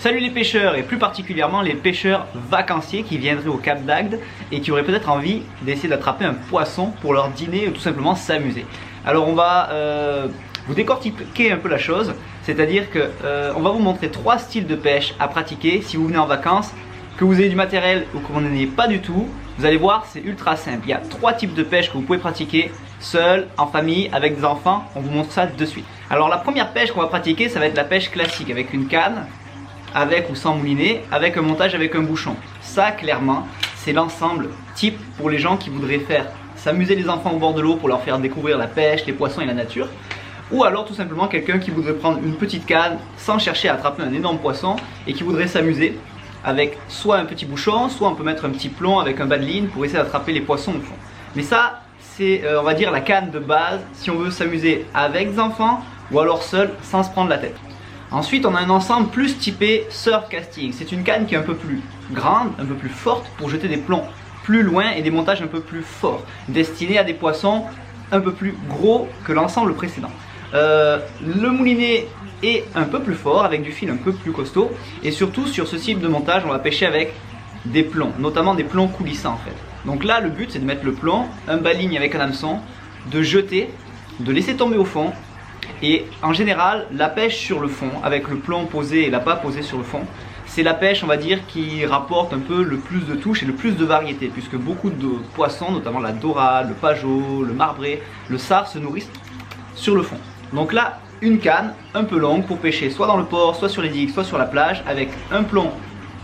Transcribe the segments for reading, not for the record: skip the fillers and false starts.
Salut les pêcheurs et plus particulièrement les pêcheurs vacanciers qui viendraient au Cap d'Agde et qui auraient peut-être envie d'essayer d'attraper un poisson pour leur dîner ou tout simplement s'amuser. Alors on va vous décortiquer un peu la chose, c'est-à-dire que on va vous montrer 3 styles de pêche à pratiquer si vous venez en vacances, que vous ayez du matériel ou que vous n'en ayez pas du tout. Vous allez voir, c'est ultra simple. Il y a 3 types de pêche que vous pouvez pratiquer seul, en famille, avec des enfants. On vous montre ça de suite. Alors la première pêche qu'on va pratiquer, ça va être la pêche classique avec une canne, avec ou sans moulinet, avec un montage avec un bouchon. Ça clairement, c'est l'ensemble type pour les gens qui voudraient faire s'amuser les enfants au bord de l'eau pour leur faire découvrir la pêche, les poissons et la nature. Ou alors tout simplement quelqu'un qui voudrait prendre une petite canne sans chercher à attraper un énorme poisson et qui voudrait s'amuser avec soit un petit bouchon, soit on peut mettre un petit plomb avec un bas de ligne pour essayer d'attraper les poissons au fond. Mais ça, c'est on va dire la canne de base si on veut s'amuser avec des enfants ou alors seul sans se prendre la tête. Ensuite, on a un ensemble plus typé surf casting. C'est une canne qui est un peu plus grande, un peu plus forte pour jeter des plombs plus loin et des montages un peu plus forts, destinés à des poissons un peu plus gros que l'ensemble précédent. Le moulinet est un peu plus fort avec du fil un peu plus costaud et surtout sur ce type de montage on va pêcher avec des plombs, notamment des plombs coulissants en fait. Donc là le but c'est de mettre le plomb, un bas-ligne avec un hameçon, de jeter, de laisser tomber au fond et en général la pêche sur le fond avec le plomb posé et l'appât posé sur le fond, c'est la pêche on va dire qui rapporte un peu le plus de touches et le plus de variété puisque beaucoup de poissons, notamment la dorade, le pageot, le marbré, le sard se nourrissent sur le fond. Donc là une canne un peu longue pour pêcher soit dans le port, soit sur les digues, soit sur la plage avec un plomb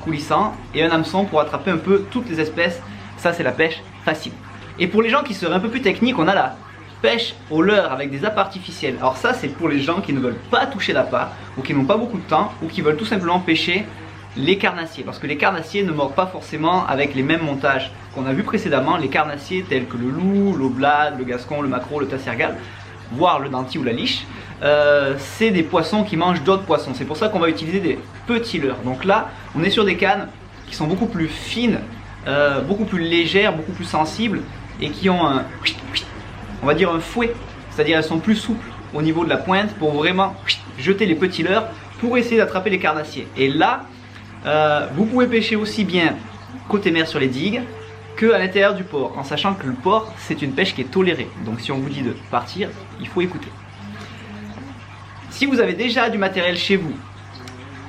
coulissant et un hameçon pour attraper un peu toutes les espèces. Ça c'est la pêche facile. Et pour les gens qui seraient un peu plus techniques, on a la pêche au leurre avec des appâts artificiels. Alors ça c'est pour les gens qui ne veulent pas toucher d'appât ou qui n'ont pas beaucoup de temps ou qui veulent tout simplement pêcher les carnassiers. Parce que les carnassiers ne mordent pas forcément avec les mêmes montages qu'on a vu précédemment. Les carnassiers tels que le loup, l'oblade, le gascon, le maquereau, le tassergal, voire le denti ou la liche, c'est des poissons qui mangent d'autres poissons. C'est pour ça qu'on va utiliser des petits leurres. Donc là, on est sur des cannes qui sont beaucoup plus fines, beaucoup plus légères, beaucoup plus sensibles et qui ont un, on va dire un fouet. C'est-à-dire elles sont plus souples au niveau de la pointe pour vraiment jeter les petits leurres pour essayer d'attraper les carnassiers. Et là, vous pouvez pêcher aussi bien côté mer sur les digues que à l'intérieur du port, en sachant que le port c'est une pêche qui est tolérée. Donc si on vous dit de partir, il faut écouter. Si vous avez déjà du matériel chez vous,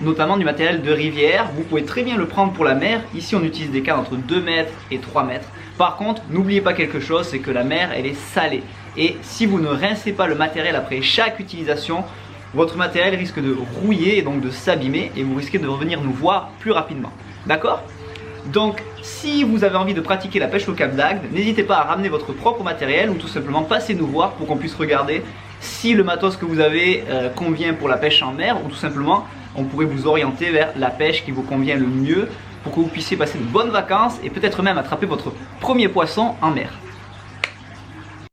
notamment du matériel de rivière, vous pouvez très bien le prendre pour la mer. Ici on utilise des cannes entre 2 mètres et 3 mètres. Par contre, n'oubliez pas quelque chose, c'est que la mer elle est salée. Et si vous ne rincez pas le matériel après chaque utilisation, votre matériel risque de rouiller et donc de s'abîmer et vous risquez de revenir nous voir plus rapidement. D'accord ? Donc si vous avez envie de pratiquer la pêche au Cap d'Agde, n'hésitez pas à ramener votre propre matériel ou tout simplement passez nous voir pour qu'on puisse regarder si le matos que vous avez convient pour la pêche en mer ou tout simplement on pourrait vous orienter vers la pêche qui vous convient le mieux pour que vous puissiez passer de bonnes vacances et peut-être même attraper votre premier poisson en mer.